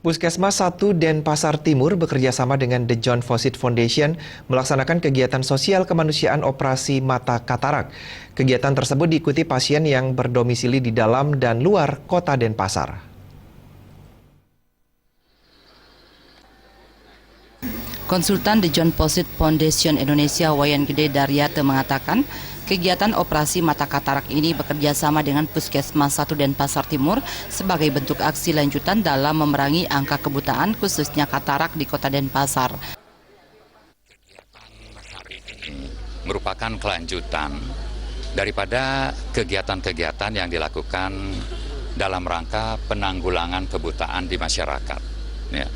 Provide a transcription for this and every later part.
Puskesmas 1 Denpasar Timur bekerjasama dengan The John Fosit Foundation melaksanakan kegiatan sosial kemanusiaan operasi mata katarak. Kegiatan tersebut diikuti pasien yang berdomisili di dalam dan luar kota Denpasar. Konsultan The John Fosit Foundation Indonesia Wayan Gede Daryate mengatakan, kegiatan operasi mata katarak ini bekerja sama dengan Puskesmas 1 Denpasar Timur sebagai bentuk aksi lanjutan dalam memerangi angka kebutaan khususnya katarak di kota Denpasar. Kegiatan hari ini merupakan kelanjutan daripada kegiatan-kegiatan yang dilakukan dalam rangka penanggulangan kebutaan di masyarakat. Ya.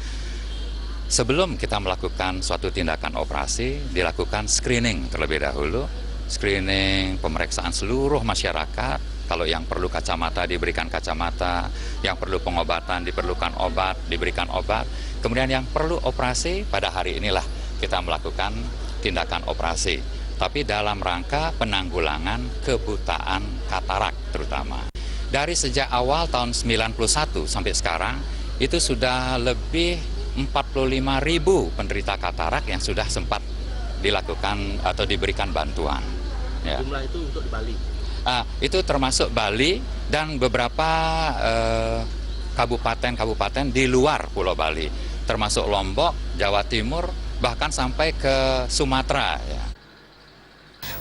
Sebelum kita melakukan suatu tindakan operasi, dilakukan screening terlebih dahulu. Screening, pemeriksaan seluruh masyarakat. Kalau yang perlu kacamata diberikan kacamata, yang perlu pengobatan diperlukan obat, diberikan obat. Kemudian yang perlu operasi, pada hari inilah kita melakukan tindakan operasi. Tapi dalam rangka penanggulangan kebutaan katarak terutama. Dari sejak awal tahun 91 sampai sekarang, itu sudah lebih 45.000 penderita katarak yang sudah sempat dilakukan atau diberikan bantuan. Ya. Jumlah itu untuk di Bali? Itu termasuk Bali dan beberapa kabupaten-kabupaten di luar Pulau Bali, termasuk Lombok, Jawa Timur, bahkan sampai ke Sumatera. Ya.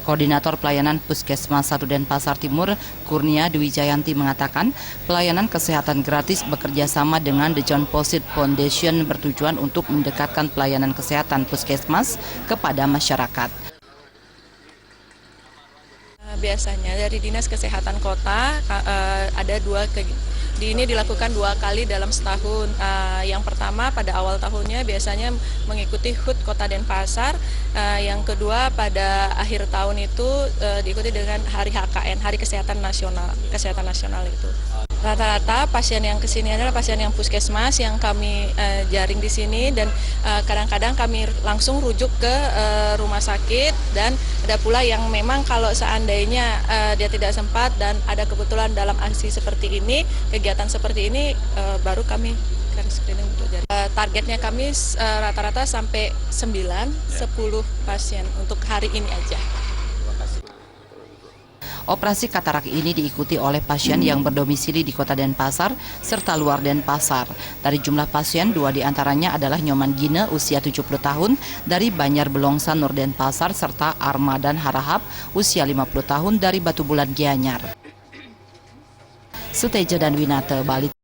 Koordinator Pelayanan Puskesmas 1 Denpasar Timur, Kurnia Dwi Jayanti mengatakan, pelayanan kesehatan gratis bekerja sama dengan The John Fosit Foundation bertujuan untuk mendekatkan pelayanan kesehatan puskesmas kepada masyarakat. Biasanya dari Dinas Kesehatan Kota ada ini dilakukan 2 kali dalam setahun. Yang pertama pada awal tahunnya biasanya mengikuti HUT Kota Denpasar. Yang kedua pada akhir tahun itu diikuti dengan Hari HKN, Hari Kesehatan Nasional itu. Rata-rata pasien yang kesini adalah pasien yang puskesmas yang kami jaring di sini dan kadang-kadang kami langsung rujuk ke rumah sakit, dan ada pula yang memang kalau seandainya dia tidak sempat dan ada kebetulan dalam aksi seperti ini, kegiatan seperti ini, baru kami akan screening untuk jaring. Targetnya kami rata-rata sampai 9-10 pasien untuk hari ini aja. Operasi katarak ini diikuti oleh pasien yang berdomisili di kota Denpasar serta luar Denpasar. Dari jumlah pasien, 2 diantaranya adalah Nyoman Gine usia 70 tahun dari Banjar Belongsa Nur Denpasar serta Armadan Harahap usia 50 tahun dari Batu Bulan Gianyar. Suteja dan Winate, Bali.